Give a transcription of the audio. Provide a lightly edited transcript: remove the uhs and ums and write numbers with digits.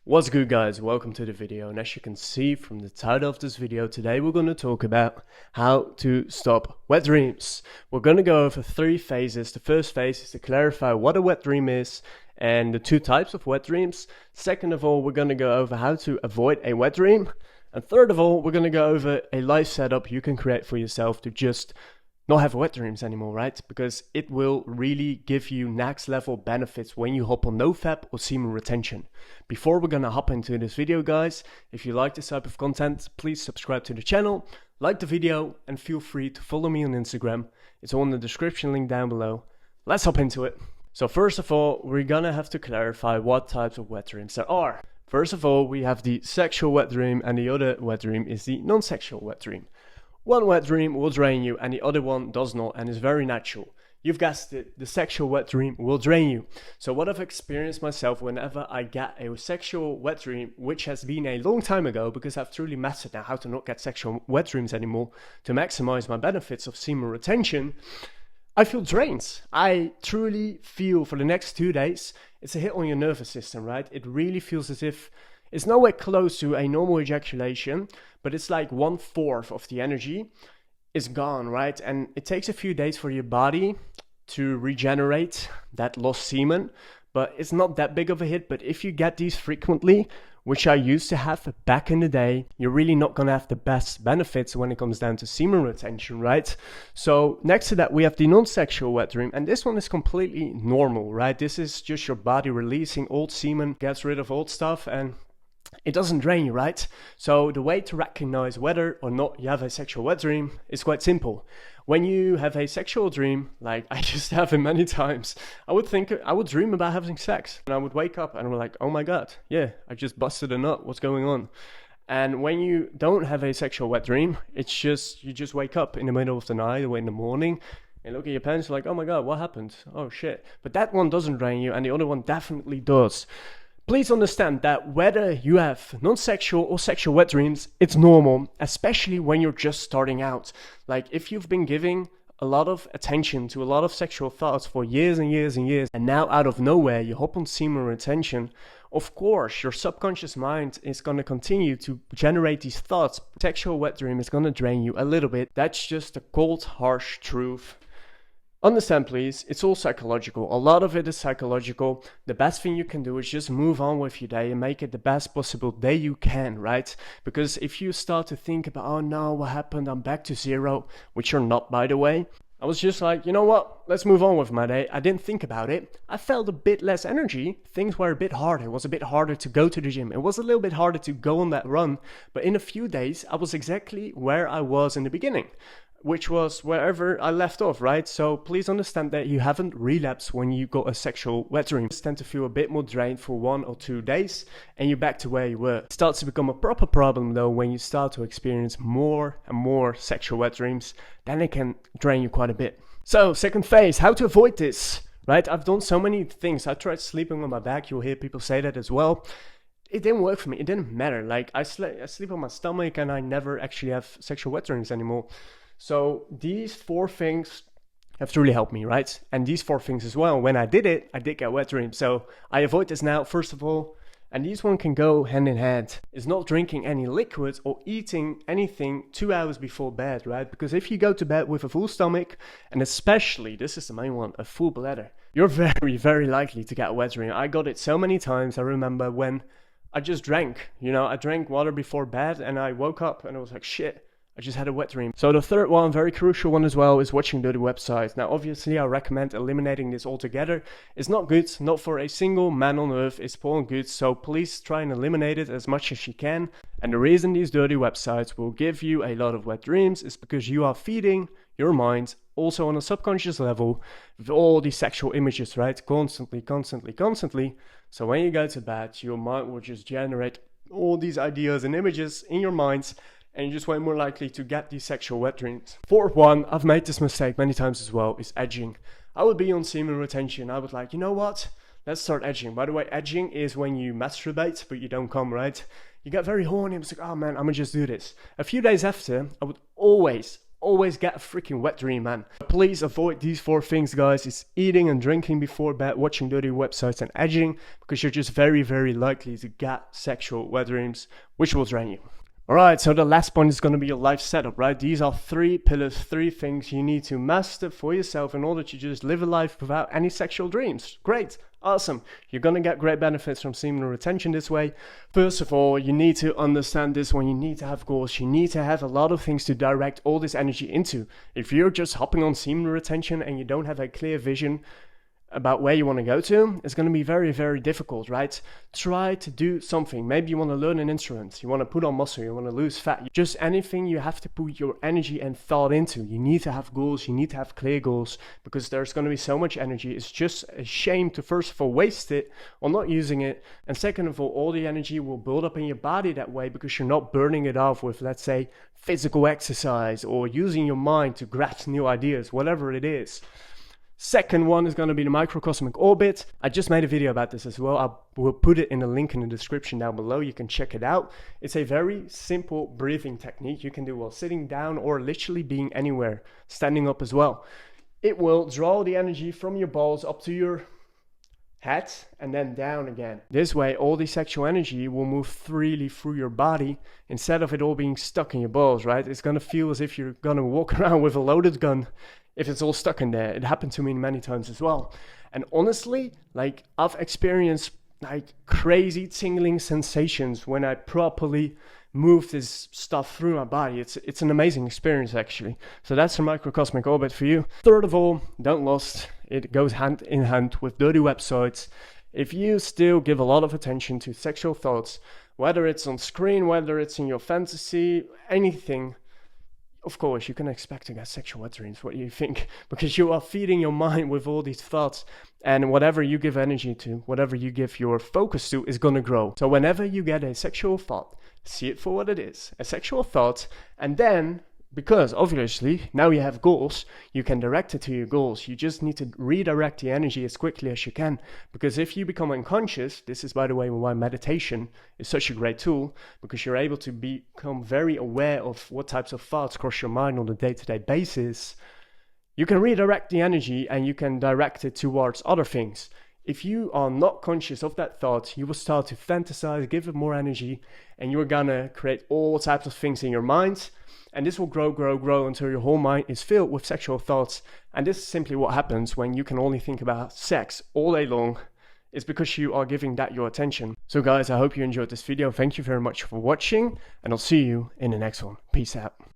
What's good, guys? Welcome to the video, and as you can see from the title of this video, today we're going to talk about how to stop wet dreams. We're going to go over 3 phases. The first phase is to clarify what a wet dream is and the 2 types of wet dreams. Second of all, we're going to go over how to avoid a wet dream. And third of all, we're going to go over a life setup you can create for yourself to just not have wet dreams anymore, right? Because it will really give you next level benefits when you hop on NoFap or semen retention. Before we're gonna hop into this video, guys, if you like this type of content, please subscribe to the channel, like the video, and feel free to follow me on Instagram. It's all in the description link down below. Let's hop into it. So first of all, we're gonna have to clarify what types of wet dreams there are. First of all, we have the sexual wet dream, and the other wet dream is the non-sexual wet dream. One wet dream will drain you and the other one does not, and is very natural. You've guessed it, the sexual wet dream will drain you. So what I've experienced myself whenever I get a sexual wet dream, which has been a long time ago because I've truly mastered now how to not get sexual wet dreams anymore to maximize my benefits of semen retention, I feel drained. I truly feel for the next 2 days, it's a hit on your nervous system, right? It really feels as if it's nowhere close to a normal ejaculation, but it's like 1/4 of the energy is gone, right? And it takes a few days for your body to regenerate that lost semen, but it's not that big of a hit. But if you get these frequently, which I used to have back in the day, you're really not gonna have the best benefits when it comes down to semen retention, right? So next to that, we have the non-sexual wet dream, and this one is completely normal, right? This is just your body releasing old semen, gets rid of old stuff, and it doesn't drain you, right? So the way to recognize whether or not you have a sexual wet dream is quite simple. When you have a sexual dream, like I just have it many times, I would dream about having sex, and I would wake up and I'm like, oh my god, yeah, I just busted a nut, what's going on? And when you don't have a sexual wet dream, it's just, you just wake up in the middle of the night or in the morning and look at your pants like, oh my god, what happened? Oh shit. But that one doesn't drain you and the other one definitely does. Please understand that whether you have non-sexual or sexual wet dreams, it's normal, especially when you're just starting out. Like if you've been giving a lot of attention to a lot of sexual thoughts for years and years and years, and now out of nowhere you hop on semen retention, of course your subconscious mind is going to continue to generate these thoughts. Sexual wet dream is going to drain you a little bit. That's just the cold, harsh truth. Understand, please, it's all psychological. A lot of it is psychological. The best thing you can do is just move on with your day and make it the best possible day you can, right? Because if you start to think about, oh no, what happened? I'm back to zero, which you're not, by the way. I was just like, you know what? Let's move on with my day. I didn't think about it. I felt a bit less energy. Things were a bit harder. It was a bit harder to go to the gym. It was a little bit harder to go on that run. But in a few days, I was exactly where I was in the beginning, which was wherever I left off, right? So please understand that you haven't relapsed when you got a sexual wet dream. You tend to feel a bit more drained for 1 or 2 days and you're back to where you were. It starts to become a proper problem though when you start to experience more and more sexual wet dreams. Then it can drain you quite a bit. So second phase, how to avoid this, right? I've done so many things. I tried sleeping on my back. You'll hear people say that as well. It didn't work for me. It didn't matter. Like I sleep on my stomach and I never actually have sexual wet dreams anymore. So these 4 things have truly helped me, right? And these 4 things as well, when I did it, I did get wet dreams. So I avoid this now, first of all, and these one can go hand in hand, is not drinking any liquids or eating anything 2 hours before bed, right? Because if you go to bed with a full stomach, and especially, this is the main one, a full bladder, you're very, very likely to get a wet dream. I got it so many times. I remember when I just drank, I drank water before bed and I woke up and I was like, shit, I just had a wet dream. So the third one, very crucial one as well, is watching dirty websites. Now, obviously, I recommend eliminating this altogether. It's not good, not for a single man on earth. It's porn good, so please try and eliminate it as much as you can. And the reason these dirty websites will give you a lot of wet dreams is because you are feeding your mind, also on a subconscious level, with all these sexual images, right? Constantly, constantly, constantly. So when you go to bed, your mind will just generate all these ideas and images in your minds, and you're just way more likely to get these sexual wet dreams. Fourth one, I've made this mistake many times as well, is edging. I would be on semen retention. I would like, you know what? Let's start edging. By the way, edging is when you masturbate, but you don't come, right? You get very horny. I was like, oh man, I'm gonna just do this. A few days after, I would always always get a freaking wet dream, man. Please avoid these 4 things, guys. It's eating and drinking before bed, watching dirty websites, and edging, because you're just very, very likely to get sexual wet dreams, which will drain you. Alright, so the last point is going to be your life setup, right? These are 3 pillars, 3 things you need to master for yourself in order to just live a life without any sexual dreams. Great, awesome. You're going to get great benefits from semen retention this way. First of all, you need to understand this one. You need to have goals. You need to have a lot of things to direct all this energy into. If you're just hopping on semen retention and you don't have a clear vision about where you want to go to, it's going to be very, very difficult, right? Try to do something. Maybe you want to learn an instrument, you want to put on muscle, you want to lose fat, just anything you have to put your energy and thought into. You need to have goals, you need to have clear goals, because there's going to be so much energy. It's just a shame to, first of all, waste it or not using it, and second of all the energy will build up in your body that way because you're not burning it off with, let's say, physical exercise or using your mind to grasp new ideas, whatever it is. Second one is going to be the microcosmic orbit. I just made a video about this as well. I will put it in the link in the description down below. You can check it out. It's a very simple breathing technique you can do while sitting down or literally being anywhere, standing up as well. It will draw the energy from your balls up to your head and then down again. This way, all the sexual energy will move freely through your body instead of it all being stuck in your balls, right? It's going to feel as if you're going to walk around with a loaded gun if it's all stuck in there. It happened to me many times as well. And honestly, like, I've experienced like crazy tingling sensations when I properly move this stuff through my body. It's an amazing experience, actually. So that's a microcosmic orbit for you. Third of all, don't lust. It goes hand in hand with dirty websites. If you still give a lot of attention to sexual thoughts, whether it's on screen, whether it's in your fantasy, anything, of course, you can expect to get sexual wet dreams. What do you think? Because you are feeding your mind with all these thoughts, and whatever you give energy to, whatever you give your focus to, is going to grow. So whenever you get a sexual thought, see it for what it is, a sexual thought, and then, because obviously now you have goals, you can direct it to your goals. You just need to redirect the energy as quickly as you can, because if you become unconscious, this is, by the way, why meditation is such a great tool, because you're able to become very aware of what types of thoughts cross your mind on a day-to-day basis. You can redirect the energy and you can direct it towards other things. If you are not conscious of that thought, you will start to fantasize, give it more energy, and you're gonna create all types of things in your mind. And this will grow until your whole mind is filled with sexual thoughts. And this is simply what happens when you can only think about sex all day long. It's because you are giving that your attention. So guys, I hope you enjoyed this video. Thank you very much for watching, and I'll see you in the next one. Peace out.